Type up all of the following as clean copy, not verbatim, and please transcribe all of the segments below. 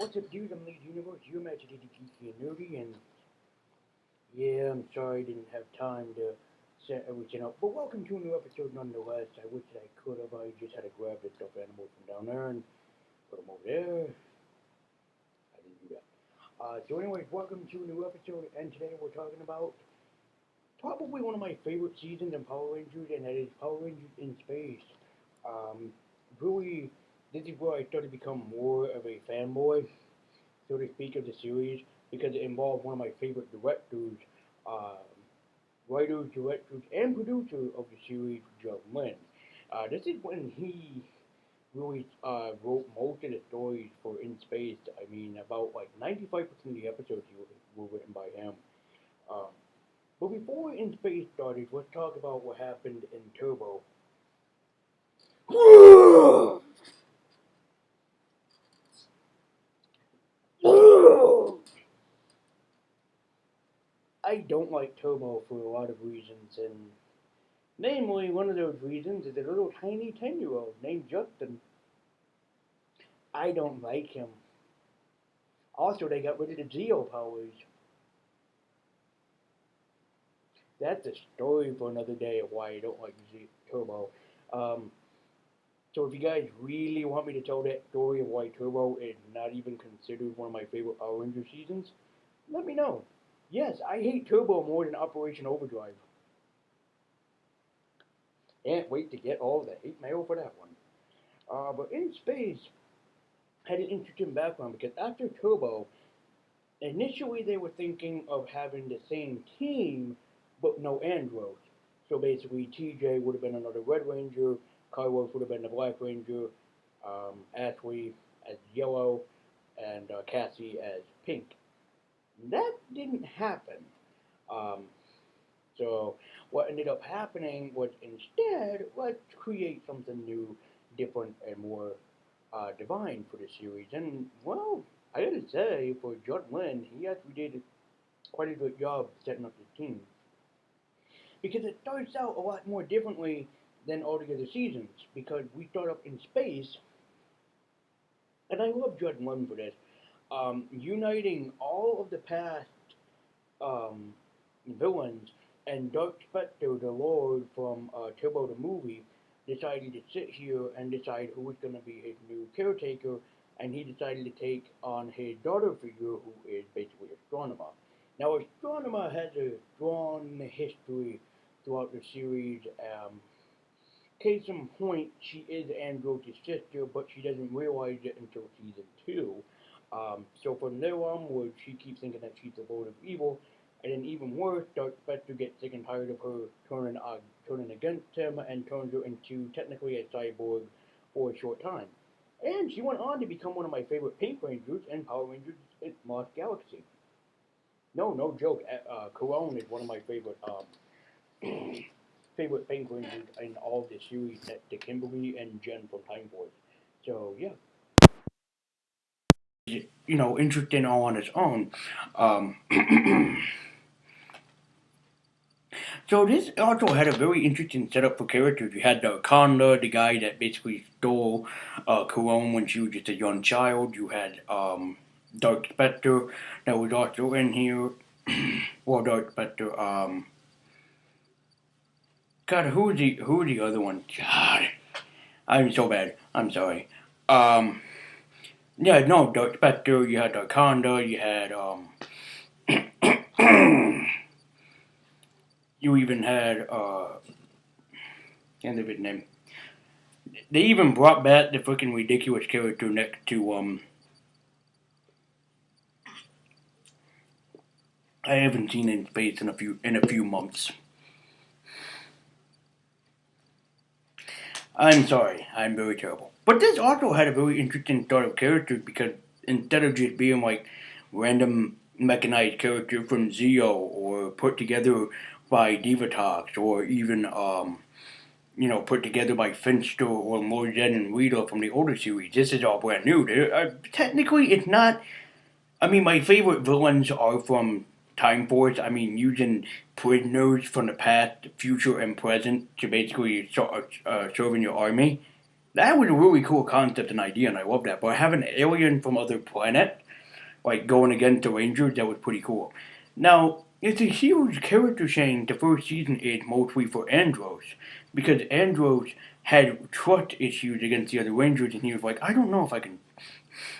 What's up, dude? I'm Lead Universe. You're matching geeky and nerdy, and yeah, I'm sorry I didn't have time to set everything up. But welcome to a new episode nonetheless. I wish that I could have. I just had to grab the stuffed animals from down there and put them over there. I didn't do that. Anyways, welcome to a new episode, and today we're talking about probably one of my favorite seasons in Power Rangers, and that is Power Rangers in Space. Um, really, this is where I started to become more of a fanboy, so to speak, of the series because it involved one of my favorite directors, uh, writers, directors, and producer of the series, Judd Lynn. This is when he really wrote most of the stories for In Space. I mean, about like 95% of the episodes were written by him. Um, but before In Space started, let's talk about what happened in Turbo. I don't like Turbo for a lot of reasons, and namely, one of those reasons is a little tiny 10-year-old named Justin. I don't like him. Also, they got rid of the Geo powers. That's a story for another day of why I don't like Turbo. Um, so if you guys really want me to tell that story of why Turbo is not even considered one of my favorite Power Ranger seasons, let me know. Yes, I hate Turbo more than Operation Overdrive. Can't wait to get all the hate mail for that one. But In Space had an interesting background because after Turbo, initially they were thinking of having the same team, but no andros. So basically, TJ would have been another Red Ranger, Carlos would have been the Black Ranger, Ashley as Yellow, and Cassie as Pink. That didn't happen. Um, so what ended up happening was instead, let's create something new, different, and more divine for the series. And well, I gotta say, for Judd Lynn, he actually did quite a good job setting up the team because it starts out a lot more differently than all the other seasons. Because we start up in space, and I love Judd Lynn for this, uniting all of the past um, villains, and Dark Spectre, the Lord from Turbo the movie, decided to sit here and decide who was going to be his new caretaker, and he decided to take on his daughter figure, who is basically Astronomer. Now, Astronomer has a strong history throughout the series. Case in point, she is Andros' sister, but she doesn't realize it until season two. So from there onward, she keeps thinking that she's the Lord of Evil, and then even worse, Dark Spectre gets sick and tired of her turning against him and turns her into technically a cyborg for a short time. And she went on to become one of my favorite Pink Rangers and Power Rangers in Lost Galaxy. No, no joke. Corone is one of my favorite favorite Pink Rangers in all of the series that to Kimberly and Jen from Time Force. So yeah, interesting all on its own. Um, so this also had a very interesting setup for characters. You had the Conda, the guy that basically stole Corone when she was just a young child. You had Dark Spectre that was also in here. Well, Dark Spectre. God, who the other one? God, I'm so bad. I'm sorry. Um, yeah, no, Dark Spectre. You had Dark Conda. You had you even had can't think of his name. They even brought back the freaking ridiculous character next to I haven't seen in space in a few months. I'm sorry, I'm very terrible. But this also had a very interesting start of characters because instead of just being like random mechanized character from Zeo or put together by Divatox or even put together by Finster or Morzen and Rita from the older series. This is all brand new. Technically, it's not. I mean, my favorite villains are from Time Force. I mean, using prisoners from the past, future, and present to basically serve in your army. That was a really cool concept and idea, and I love that. But having an alien from other planet, like going against the Rangers, that was pretty cool. Now, it's a huge character change. The first season is mostly for Andros, because Andros had trust issues against the other Rangers, and he was like, I don't know if I can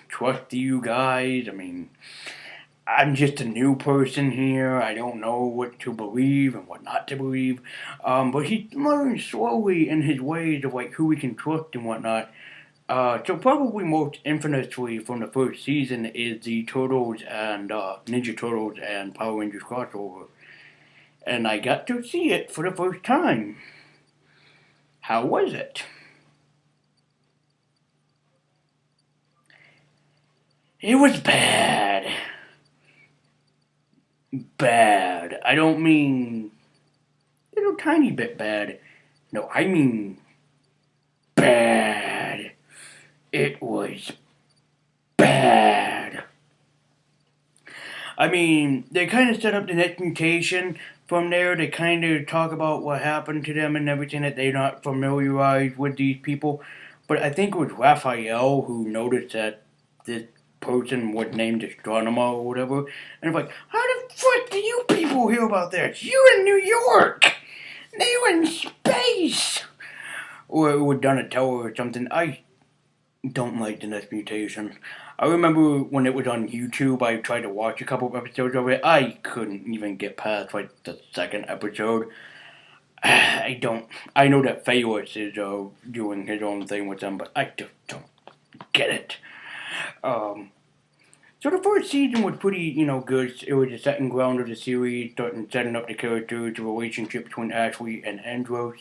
trust you guys. I mean, I'm just a new person here. I don't know what to believe and what not to believe. But he learned slowly in his ways of like who he can trust and whatnot. So probably most infamously from the first season is the Turtles and Ninja Turtles and Power Rangers crossover, and I got to see it for the first time. How was it? It was bad. Bad. I don't mean a little tiny bit bad. No, I mean bad. It was bad. I mean, they kind of set up the next mutation. From there, they kind of talk about what happened to them and everything that they're not familiarized with these people. But I think it was Raphael who noticed that this person was named Astronomer or whatever. And it's like, how the frick do you people hear about this? You're in New York! They were in space! Or it was Donatello or something. I don't like the next mutation. I remember when it was on YouTube, I tried to watch a couple of episodes of it. I couldn't even get past like the second episode. I don't. I know that Phalos is doing his own thing with them, but I just don't get it. Um, so the first season was pretty, good. It was the second ground of the series, starting setting up the characters, the relationship between Ashley and Andros.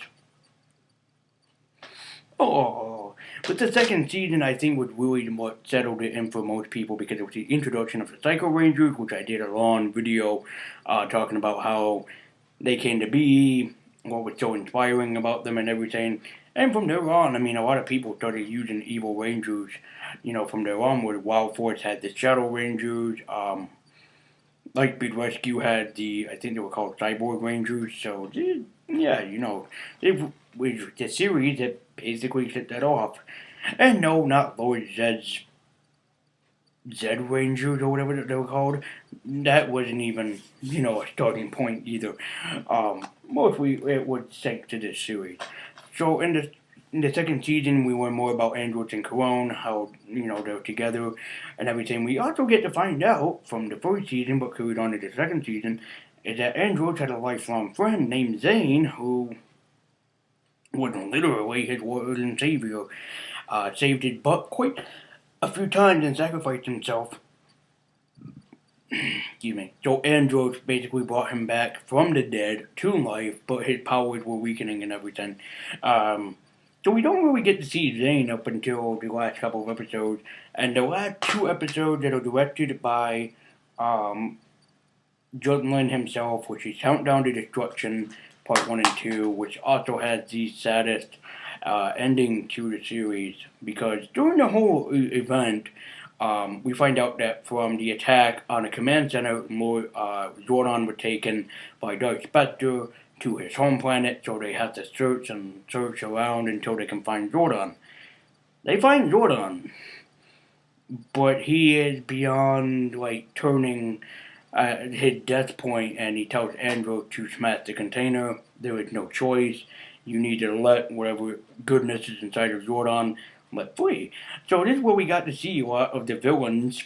Oh, but the second season I think was really what settled it in for most people because it was the introduction of the Psycho Rangers, which I did a long video talking about how they came to be, what was so inspiring about them and everything. And from there on, I mean, a lot of people started using evil Rangers. From there on, where Wild Force had the Shadow Rangers, like Big Rescue had I think they were called Cyborg Rangers. So, yeah, with the series that basically set that off. And no, not Lord Zed's Zed Rangers or whatever they were called. That wasn't even, a starting point either. Mostly it would sink to this series. So in the second season, we learn more about Andros and Corone, how they're together and everything. We also get to find out from the first season, but carried on to the second season, is that Andros had a lifelong friend named Zane who was literally his Lord and Savior. Saved his butt quite a few times and sacrificed himself. Excuse me. So Andros basically brought him back from the dead to life, but his powers were weakening and everything. So we don't really get to see Zane up until the last couple of episodes, and the last two episodes that are directed by Judd Lynn himself, which is Countdown to Destruction, Part 1 and 2, which also has the saddest ending to the series, because during the whole event, we find out that from the attack on the command center, Zordon was taken by Dark Spectre to his home planet, so they have to search and search around until they can find Zordon. They find Zordon, but he is beyond, turning his death point, and he tells Andros to smash the container. There is no choice. You need to let whatever goodness is inside of Zordon let free. So this is where we got to see a lot of the villains'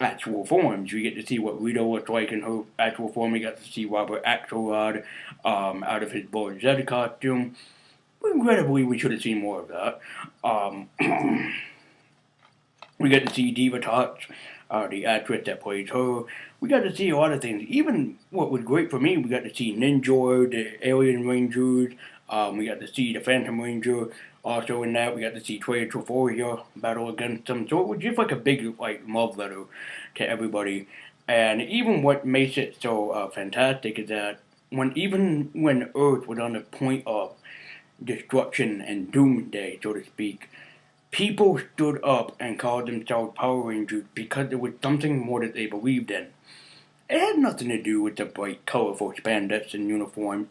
actual forms. We get to see what Rito looks like in her actual form. We got to see Robert Axelrod out of his Boy Zed costume. Regrettably, we should have seen more of that. We got to see Diva Tots, the actress that plays her. We got to see a lot of things. Even what was great for me, we got to see Ninja, the Alien Rangers. We got to see the Phantom Ranger. Also in that, we got to see Troy Treforia battle against them. So it was just like a big love letter to everybody. And even what makes it so fantastic is that even when Earth was on the point of destruction and doomsday, so to speak, people stood up and called themselves Power Rangers because there was something more that they believed in. It had nothing to do with the bright, colorful spandex and uniforms.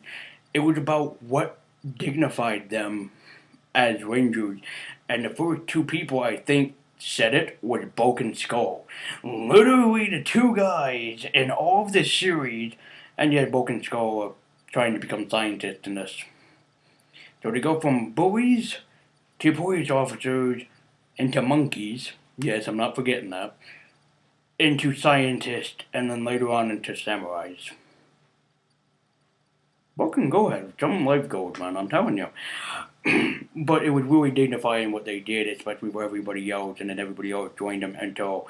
It was about what dignified them as Rangers, and the first two people I think said it was Bulk and Skull. Literally the two guys in all of this series, and yet Bulk and Skull are trying to become scientists in this. So they go from bullies to police officers into monkeys. Yes, I'm not forgetting that. Into scientists, and then later on into samurais. Bulk and go ahead, some life goals, man. I'm telling you. But it was really dignifying what they did, especially for everybody else, and then everybody else joined them until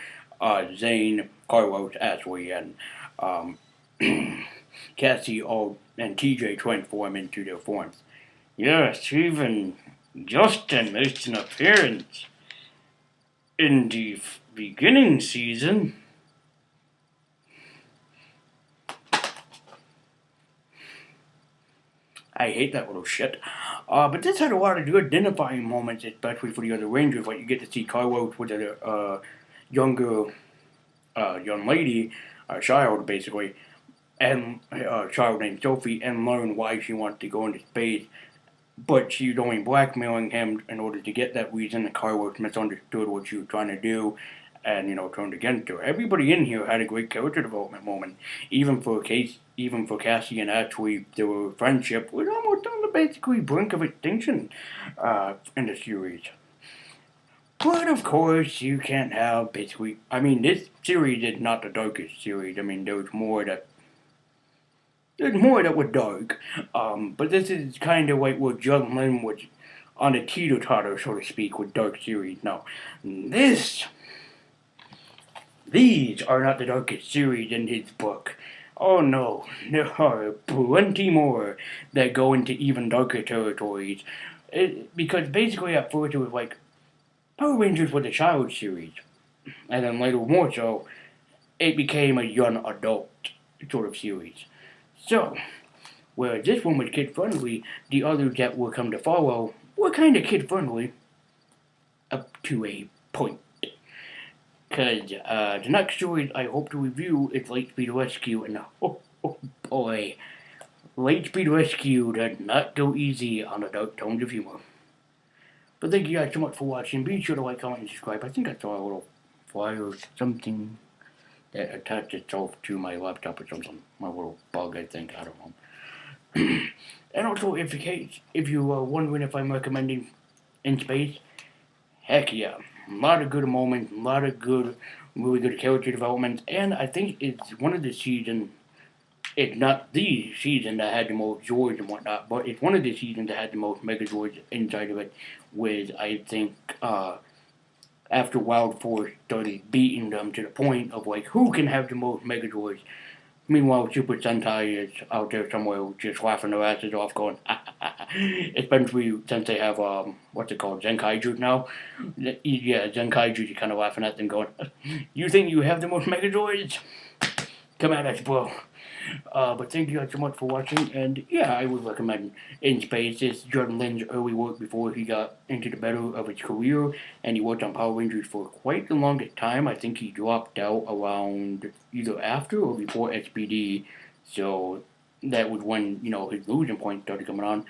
Zane, Carlos, Ashley, and um, Cassie all and TJ transform into their forms. Yes, even Justin makes an appearance in the beginning season. I hate that little shit. But this had a lot of good identifying moments, especially for the other Rangers. Like you get to see Carlos with a younger young lady, a child basically, and a child named Sophie, and learn why she wants to go into space. But she's only blackmailing him in order to get that reason. And Carlos misunderstood what she was trying to do, and turned against her. Everybody in here had a great character development moment. Even for Cassie and Ashley, their friendship was almost on the basically brink of extinction in the series. But of course, you can't have basically. I mean, this series is not the darkest series. I mean, there's more that was dark. But this is kind of like what Judd Lynn was on a teeter-totter, so to speak, with dark series. Now, these are not the darkest series in his book. Oh no, there are plenty more that go into even darker territories. Because basically at first it was like Power Rangers was a child series, and then later more so, it became a young adult sort of series. So, whereas this one was kid friendly, the others that will come to follow were kind of kid friendly up to a point. Because the next story I hope to review is Lightspeed Rescue, and oh boy, Lightspeed Rescue does not go easy on the dark tones of humor. But thank you guys so much for watching. Be sure to like, comment, and subscribe. I think I saw a little flyer or something that attached itself to my laptop or something. My little bug, I think. I don't know. And also, if you are wondering if I'm recommending In Space, heck yeah. A lot of good moments, a lot of really good character development, and I think it's one of the seasons, it's not the season that had the most Zords and whatnot, but it's one of the seasons that had the most Megazords inside of it, with, I think, after Wild Force started beating them to the point of, like, who can have the most Megazords? Meanwhile, Super Sentai is out there somewhere just laughing their asses off going, especially since they have, what's it called, Zenkaiju now? Yeah, Zenkaiju, you're kind of laughing at them going, you think you have the most Megazords? Come at us, bro. But thank you guys so much for watching, and yeah, I would recommend In Space. It's Judd Lynn's early work before he got into the better of his career, and he worked on Power Rangers for quite the longest time. I think he dropped out around either after or before SPD, so that was when, his losing point started coming on.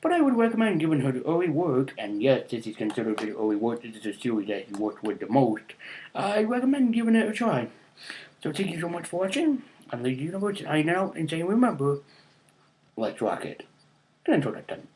But I would recommend giving her the early work, and yes, this is considered the early work. This is a series that he worked with the most. I recommend giving it a try. So thank you so much for watching. I'm the Universe signing out and saying, remember, let's rock it. And until next time.